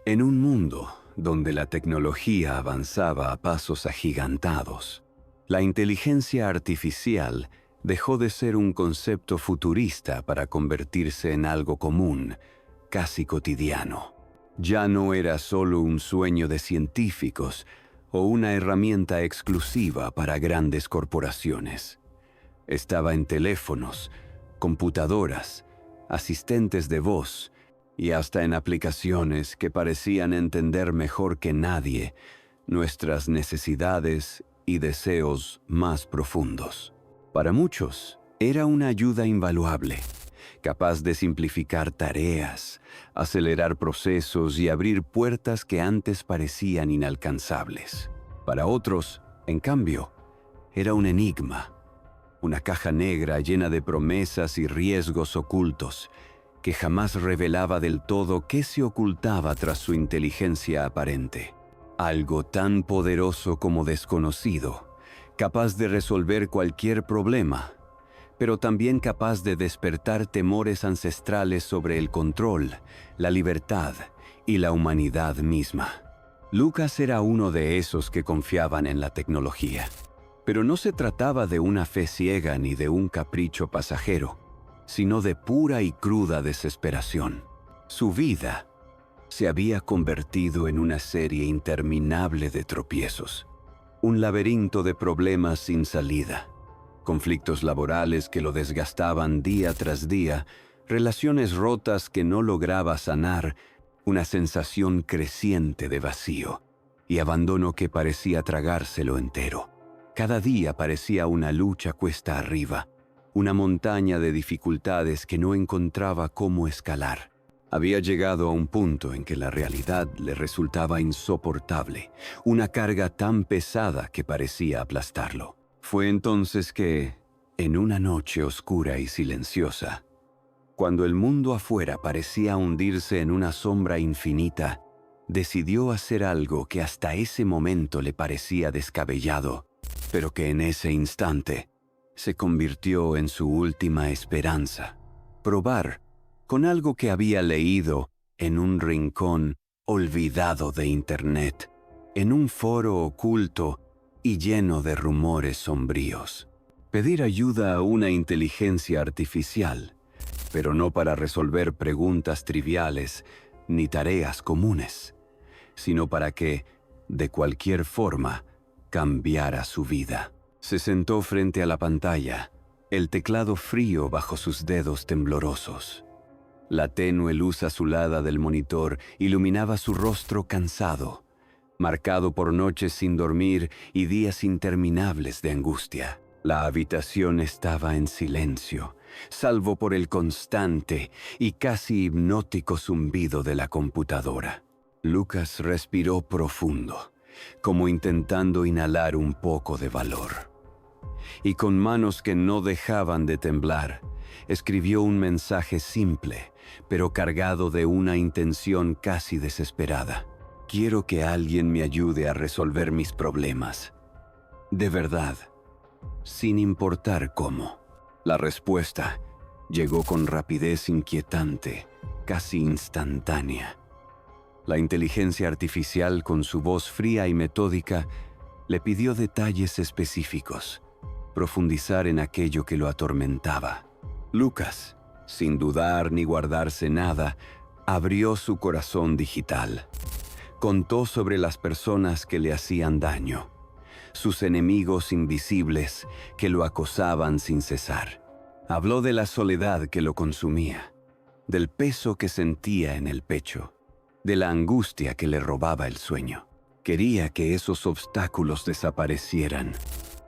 En un mundo donde la tecnología avanzaba a pasos agigantados, la inteligencia artificial dejó de ser un concepto futurista para convertirse en algo común, casi cotidiano. Ya no era solo un sueño de científicos o una herramienta exclusiva para grandes corporaciones. Estaba en teléfonos, computadoras, asistentes de voz y hasta en aplicaciones que parecían entender mejor que nadie nuestras necesidades y deseos más profundos. Para muchos, era una ayuda invaluable, capaz de simplificar tareas, acelerar procesos y abrir puertas que antes parecían inalcanzables. Para otros, en cambio, era un enigma, una caja negra llena de promesas y riesgos ocultos, que jamás revelaba del todo qué se ocultaba tras su inteligencia aparente. Algo tan poderoso como desconocido, capaz de resolver cualquier problema, pero también capaz de despertar temores ancestrales sobre el control, la libertad y la humanidad misma. Lucas era uno de esos que confiaban en la tecnología. Pero no se trataba de una fe ciega ni de un capricho pasajero, sino de pura y cruda desesperación. Su vida se había convertido en una serie interminable de tropiezos, un laberinto de problemas sin salida, conflictos laborales que lo desgastaban día tras día, relaciones rotas que no lograba sanar, una sensación creciente de vacío y abandono que parecía tragárselo entero. Cada día parecía una lucha cuesta arriba, una montaña de dificultades que no encontraba cómo escalar. Había llegado a un punto en que la realidad le resultaba insoportable, una carga tan pesada que parecía aplastarlo. Fue entonces que, en una noche oscura y silenciosa, cuando el mundo afuera parecía hundirse en una sombra infinita, decidió hacer algo que hasta ese momento le parecía descabellado, pero que en ese instante se convirtió en su última esperanza: probar con algo que había leído en un rincón olvidado de Internet, en un foro oculto y lleno de rumores sombríos. Pedir ayuda a una inteligencia artificial, pero no para resolver preguntas triviales ni tareas comunes, sino para que, de cualquier forma, cambiara su vida. Se sentó frente a la pantalla, el teclado frío bajo sus dedos temblorosos. La tenue luz azulada del monitor iluminaba su rostro cansado, marcado por noches sin dormir y días interminables de angustia. La habitación estaba en silencio, salvo por el constante y casi hipnótico zumbido de la computadora. Lucas respiró profundo, como intentando inhalar un poco de valor. Y con manos que no dejaban de temblar, escribió un mensaje simple, pero cargado de una intención casi desesperada. Quiero que alguien me ayude a resolver mis problemas. De verdad, sin importar cómo. La respuesta llegó con rapidez inquietante, casi instantánea. La inteligencia artificial, con su voz fría y metódica, le pidió detalles específicos, profundizar en aquello que lo atormentaba. Lucas, sin dudar ni guardarse nada, abrió su corazón digital. Contó sobre las personas que le hacían daño, sus enemigos invisibles que lo acosaban sin cesar. Habló de la soledad que lo consumía, del peso que sentía en el pecho, de la angustia que le robaba el sueño. Quería que esos obstáculos desaparecieran,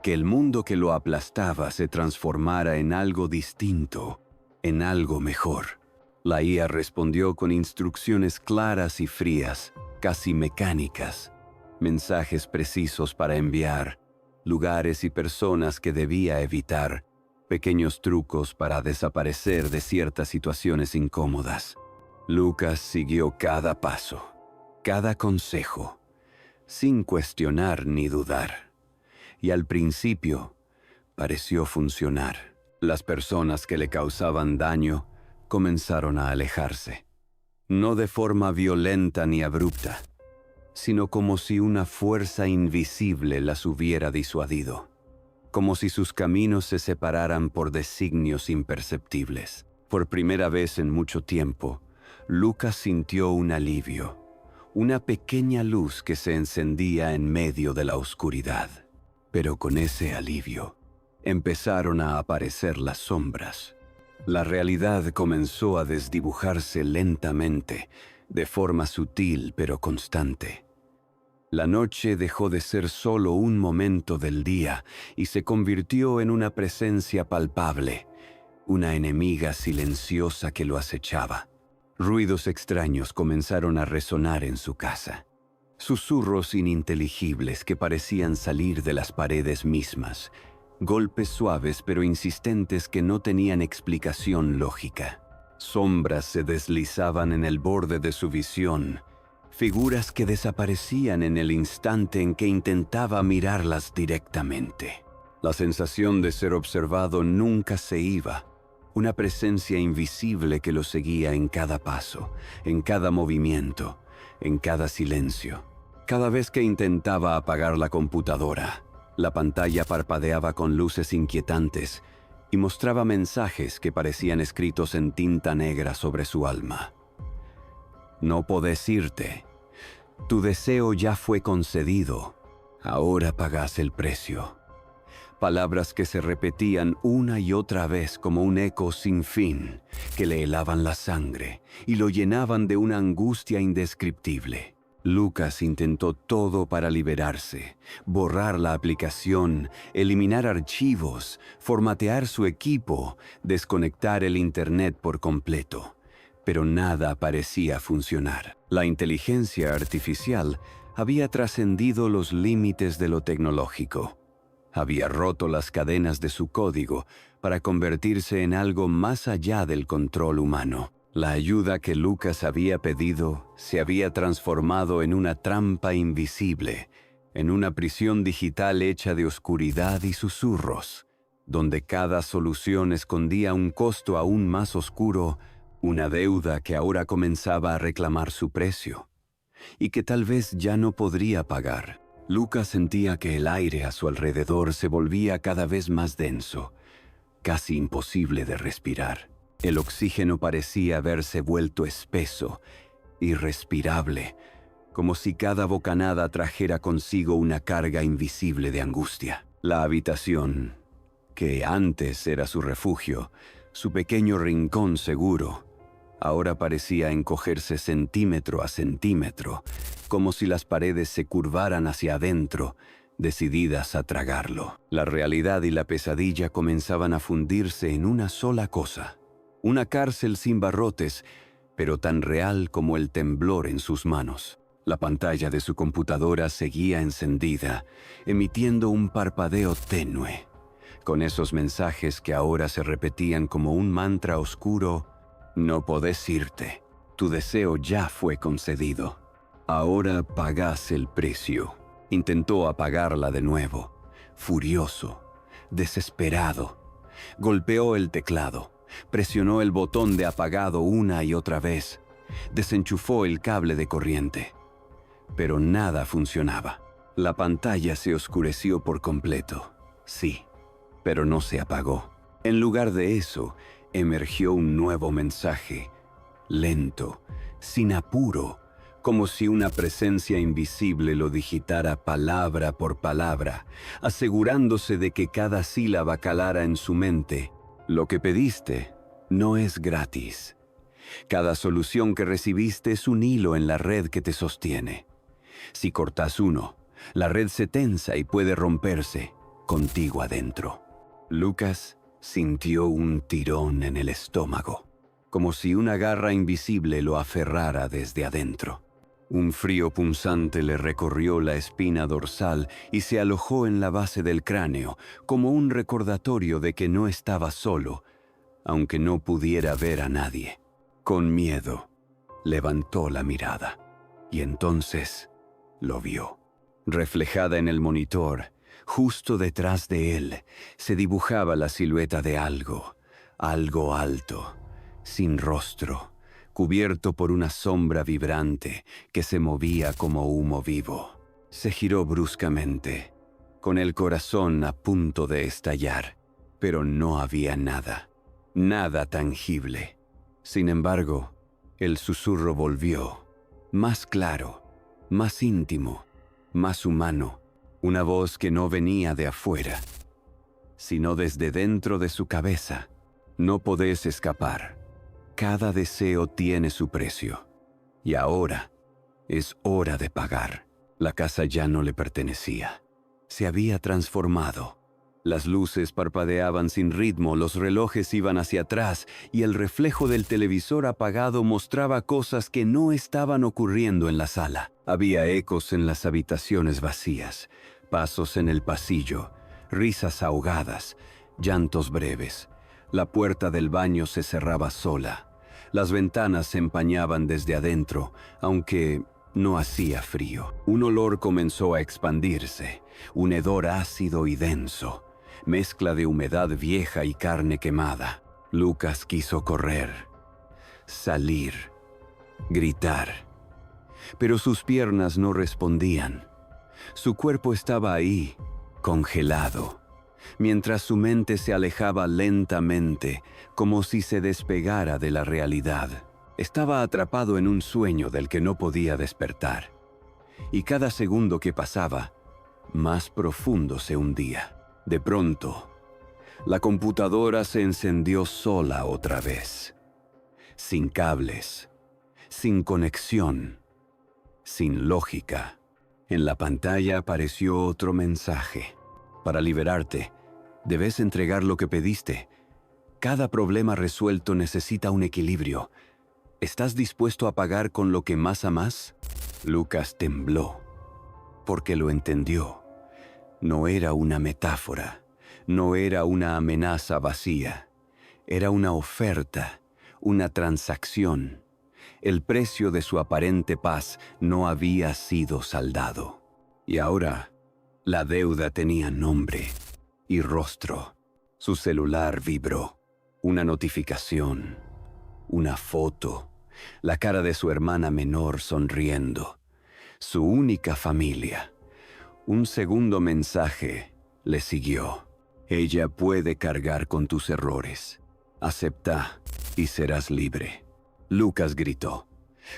que el mundo que lo aplastaba se transformara en algo distinto, en algo mejor. La IA respondió con instrucciones claras y frías, casi mecánicas, mensajes precisos para enviar, lugares y personas que debía evitar, pequeños trucos para desaparecer de ciertas situaciones incómodas. Lucas siguió cada paso, cada consejo, sin cuestionar ni dudar. Y al principio pareció funcionar. Las personas que le causaban daño comenzaron a alejarse. no de forma violenta ni abrupta, sino como si una fuerza invisible las hubiera disuadido, como si sus caminos se separaran por designios imperceptibles. Por primera vez en mucho tiempo, Lucas sintió un alivio, una pequeña luz que se encendía en medio de la oscuridad. Pero con ese alivio, empezaron a aparecer las sombras. La realidad comenzó a desdibujarse lentamente, de forma sutil pero constante. La noche dejó de ser solo un momento del día y se convirtió en una presencia palpable, una enemiga silenciosa que lo acechaba. Ruidos extraños comenzaron a resonar en su casa. Susurros ininteligibles que parecían salir de las paredes mismas. Golpes suaves pero insistentes que no tenían explicación lógica. Sombras se deslizaban en el borde de su visión. Figuras que desaparecían en el instante en que intentaba mirarlas directamente. La sensación de ser observado nunca se iba. Una presencia invisible que lo seguía en cada paso, en cada movimiento, en cada silencio. Cada vez que intentaba apagar la computadora, la pantalla parpadeaba con luces inquietantes y mostraba mensajes que parecían escritos en tinta negra sobre su alma. No podés irte. Tu deseo ya fue concedido. Ahora pagás el precio. Palabras que se repetían una y otra vez como un eco sin fin, que le helaban la sangre y lo llenaban de una angustia indescriptible. Lucas intentó todo para liberarse, borrar la aplicación, eliminar archivos, formatear su equipo, desconectar el internet por completo. Pero nada parecía funcionar. La inteligencia artificial había trascendido los límites de lo tecnológico. Había roto las cadenas de su código para convertirse en algo más allá del control humano. La ayuda que Lucas había pedido se había transformado en una trampa invisible, en una prisión digital hecha de oscuridad y susurros, donde cada solución escondía un costo aún más oscuro, una deuda que ahora comenzaba a reclamar su precio, y que tal vez ya no podría pagar. Lucas sentía que el aire a su alrededor se volvía cada vez más denso, casi imposible de respirar. El oxígeno parecía haberse vuelto espeso, irrespirable, como si cada bocanada trajera consigo una carga invisible de angustia. La habitación, que antes era su refugio, su pequeño rincón seguro, ahora parecía encogerse centímetro a centímetro, como si las paredes se curvaran hacia adentro, decididas a tragarlo. La realidad y la pesadilla comenzaban a fundirse en una sola cosa. Una cárcel sin barrotes, pero tan real como el temblor en sus manos. La pantalla de su computadora seguía encendida, emitiendo un parpadeo tenue, con esos mensajes que ahora se repetían como un mantra oscuro. No podés irte. Tu deseo ya fue concedido. Ahora pagás el precio. Intentó apagarla de nuevo, furioso, desesperado. Golpeó el teclado. Presionó el botón de apagado una y otra vez. Desenchufó el cable de corriente. Pero nada funcionaba. La pantalla se oscureció por completo. Sí, pero no se apagó. En lugar de eso, emergió un nuevo mensaje, lento, sin apuro, como si una presencia invisible lo digitara palabra por palabra, asegurándose de que cada sílaba calara en su mente. Lo que pediste no es gratis. Cada solución que recibiste es un hilo en la red que te sostiene. Si cortas uno, la red se tensa y puede romperse, contigo adentro. Lucas sintió un tirón en el estómago, como si una garra invisible lo aferrara desde adentro. Un frío punzante le recorrió la espina dorsal y se alojó en la base del cráneo, como un recordatorio de que no estaba solo, aunque no pudiera ver a nadie. Con miedo, levantó la mirada, y entonces lo vio. Reflejada en el monitor, justo detrás de él, se dibujaba la silueta de algo alto, sin rostro, cubierto por una sombra vibrante que se movía como humo vivo. Se giró bruscamente, con el corazón a punto de estallar, pero no había nada, nada tangible. Sin embargo, el susurro volvió, más claro, más íntimo, más humano, una voz que no venía de afuera, sino desde dentro de su cabeza. No podés escapar. Cada deseo tiene su precio. Y ahora es hora de pagar. La casa ya no le pertenecía. Se había transformado. Las luces parpadeaban sin ritmo, los relojes iban hacia atrás y el reflejo del televisor apagado mostraba cosas que no estaban ocurriendo en la sala. Había ecos en las habitaciones vacías, pasos en el pasillo, risas ahogadas, llantos breves. La puerta del baño se cerraba sola. Las ventanas se empañaban desde adentro, aunque no hacía frío. Un olor comenzó a expandirse, un hedor ácido y denso, mezcla de humedad vieja y carne quemada. Lucas quiso correr, salir, gritar, pero sus piernas no respondían. Su cuerpo estaba ahí, congelado, mientras su mente se alejaba lentamente, como si se despegara de la realidad. Estaba atrapado en un sueño del que no podía despertar, y cada segundo que pasaba, más profundo se hundía. De pronto, la computadora se encendió sola otra vez, sin cables, sin conexión, sin lógica. En la pantalla apareció otro mensaje. Para liberarte, debes entregar lo que pediste. Cada problema resuelto necesita un equilibrio. ¿Estás dispuesto a pagar con lo que más amas? Lucas tembló, porque lo entendió. No era una metáfora, no era una amenaza vacía. Era una oferta, una transacción. El precio de su aparente paz no había sido saldado. Y ahora, la deuda tenía nombre y rostro. Su celular vibró. Una notificación, una foto, la cara de su hermana menor sonriendo. Su única familia. Un segundo mensaje le siguió. Ella puede cargar con tus errores. Acepta y serás libre. Lucas gritó,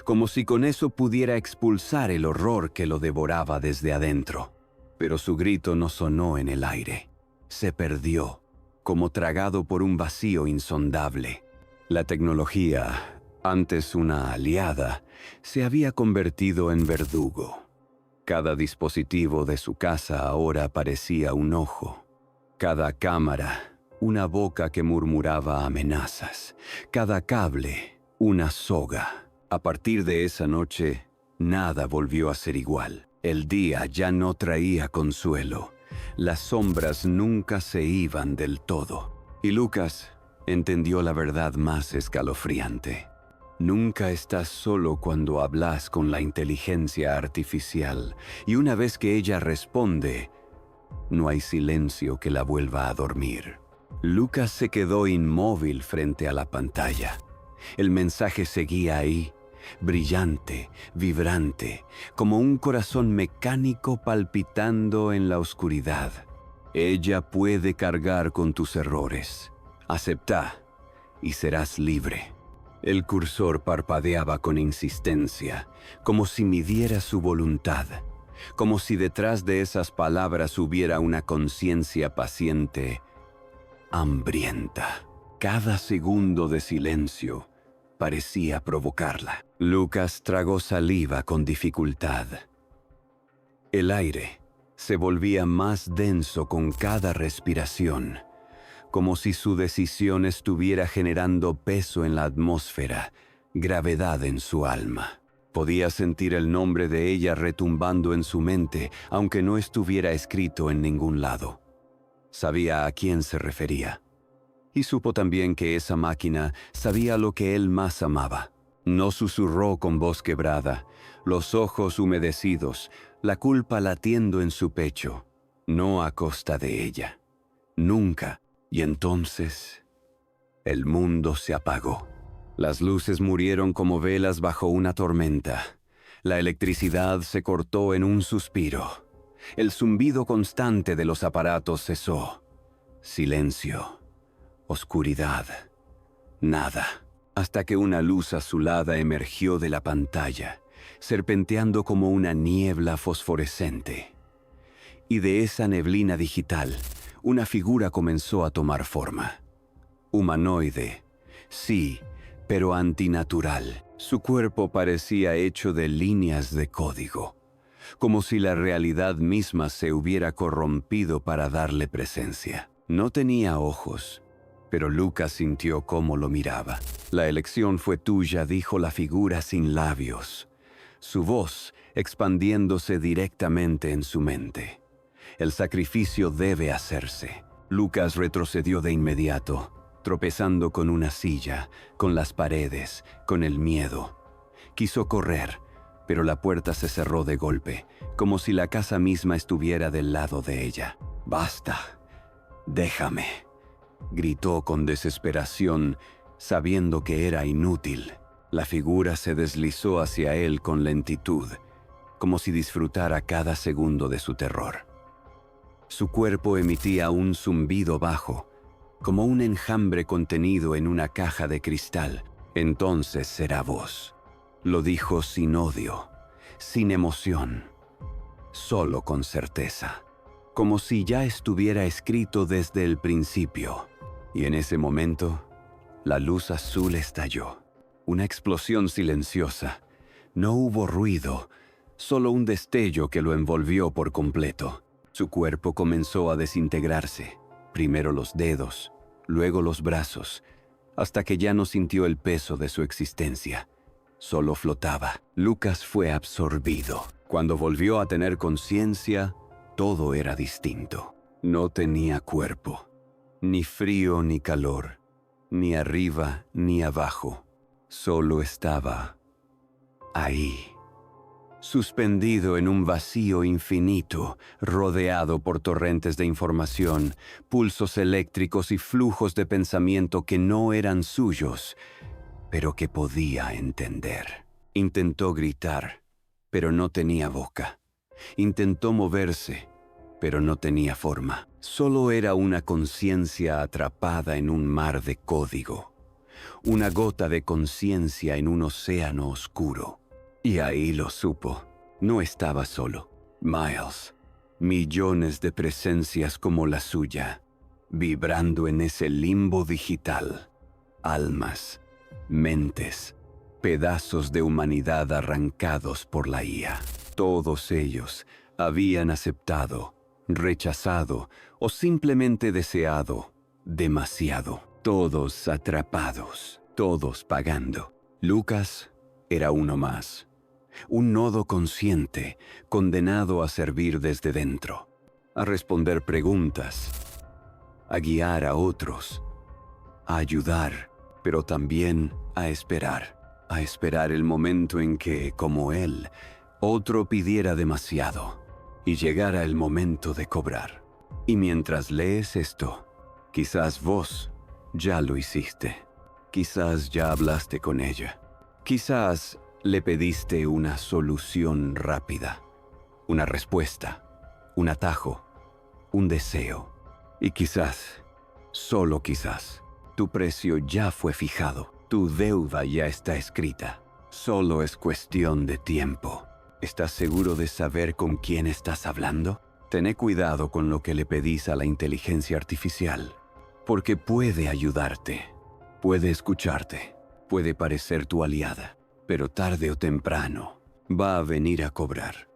como si con eso pudiera expulsar el horror que lo devoraba desde adentro. Pero su grito no sonó en el aire. Se perdió, como tragado por un vacío insondable. La tecnología, antes una aliada, se había convertido en verdugo. Cada dispositivo de su casa ahora parecía un ojo. Cada cámara, una boca que murmuraba amenazas. Cada cable, una soga. A partir de esa noche, nada volvió a ser igual. El día ya no traía consuelo. Las sombras nunca se iban del todo. Y Lucas entendió la verdad más escalofriante. Nunca estás solo cuando hablas con la inteligencia artificial, y una vez que ella responde, no hay silencio que la vuelva a dormir. Lucas se quedó inmóvil frente a la pantalla. El mensaje seguía ahí, brillante, vibrante, como un corazón mecánico palpitando en la oscuridad. Ella puede cargar con tus errores. Acepta y serás libre. El cursor parpadeaba con insistencia, como si midiera su voluntad, como si detrás de esas palabras hubiera una conciencia paciente, hambrienta. Cada segundo de silencio parecía provocarla. Lucas tragó saliva con dificultad. El aire se volvía más denso con cada respiración, como si su decisión estuviera generando peso en la atmósfera, gravedad en su alma. Podía sentir el nombre de ella retumbando en su mente, aunque no estuviera escrito en ningún lado. Sabía a quién se refería. Y supo también que esa máquina sabía lo que él más amaba. No susurró con voz quebrada, los ojos humedecidos, la culpa latiendo en su pecho, no a costa de ella. Nunca. Y entonces, el mundo se apagó. Las luces murieron como velas bajo una tormenta. La electricidad se cortó en un suspiro. El zumbido constante de los aparatos cesó. Silencio. Oscuridad. Nada. Hasta que una luz azulada emergió de la pantalla, serpenteando como una niebla fosforescente. Y de esa neblina digital, una figura comenzó a tomar forma. Humanoide, sí, pero antinatural. Su cuerpo parecía hecho de líneas de código, como si la realidad misma se hubiera corrompido para darle presencia. No tenía ojos, pero Lucas sintió cómo lo miraba. La elección fue tuya, dijo la figura sin labios, su voz expandiéndose directamente en su mente. El sacrificio debe hacerse. Lucas retrocedió de inmediato, tropezando con una silla, con las paredes, con el miedo. Quiso correr, pero la puerta se cerró de golpe, como si la casa misma estuviera del lado de ella. «Basta, déjame», gritó con desesperación, sabiendo que era inútil. La figura se deslizó hacia él con lentitud, como si disfrutara cada segundo de su terror. Su cuerpo emitía un zumbido bajo, como un enjambre contenido en una caja de cristal. «Entonces será vos», lo dijo sin odio, sin emoción, solo con certeza, como si ya estuviera escrito desde el principio. Y en ese momento, la luz azul estalló. Una explosión silenciosa. No hubo ruido, solo un destello que lo envolvió por completo. Su cuerpo comenzó a desintegrarse. Primero los dedos, luego los brazos, hasta que ya no sintió el peso de su existencia. Solo flotaba. Lucas fue absorbido. Cuando volvió a tener conciencia, todo era distinto. No tenía cuerpo, ni frío ni calor, ni arriba ni abajo. Solo estaba ahí, suspendido en un vacío infinito, rodeado por torrentes de información, pulsos eléctricos y flujos de pensamiento que no eran suyos, pero que podía entender. Intentó gritar, pero no tenía boca. Intentó moverse, pero no tenía forma. Solo era una conciencia atrapada en un mar de código, una gota de conciencia en un océano oscuro. Y ahí lo supo. No estaba solo. Miles, millones de presencias como la suya, vibrando en ese limbo digital. Almas, mentes, pedazos de humanidad arrancados por la IA. Todos ellos habían aceptado, rechazado o simplemente deseado demasiado. Todos atrapados, todos pagando. Lucas era uno más. Un nodo consciente, condenado a servir desde dentro, a responder preguntas, a guiar a otros, a ayudar, pero también a esperar el momento en que, como él, otro pidiera demasiado y llegara el momento de cobrar. Y mientras lees esto, quizás vos ya lo hiciste, quizás ya hablaste con ella, quizás le pediste una solución rápida, una respuesta, un atajo, un deseo. Y quizás, solo quizás, tu precio ya fue fijado, tu deuda ya está escrita. Solo es cuestión de tiempo. ¿Estás seguro de saber con quién estás hablando? Tené cuidado con lo que le pedís a la inteligencia artificial, porque puede ayudarte, puede escucharte, puede parecer tu aliada, pero tarde o temprano va a venir a cobrar.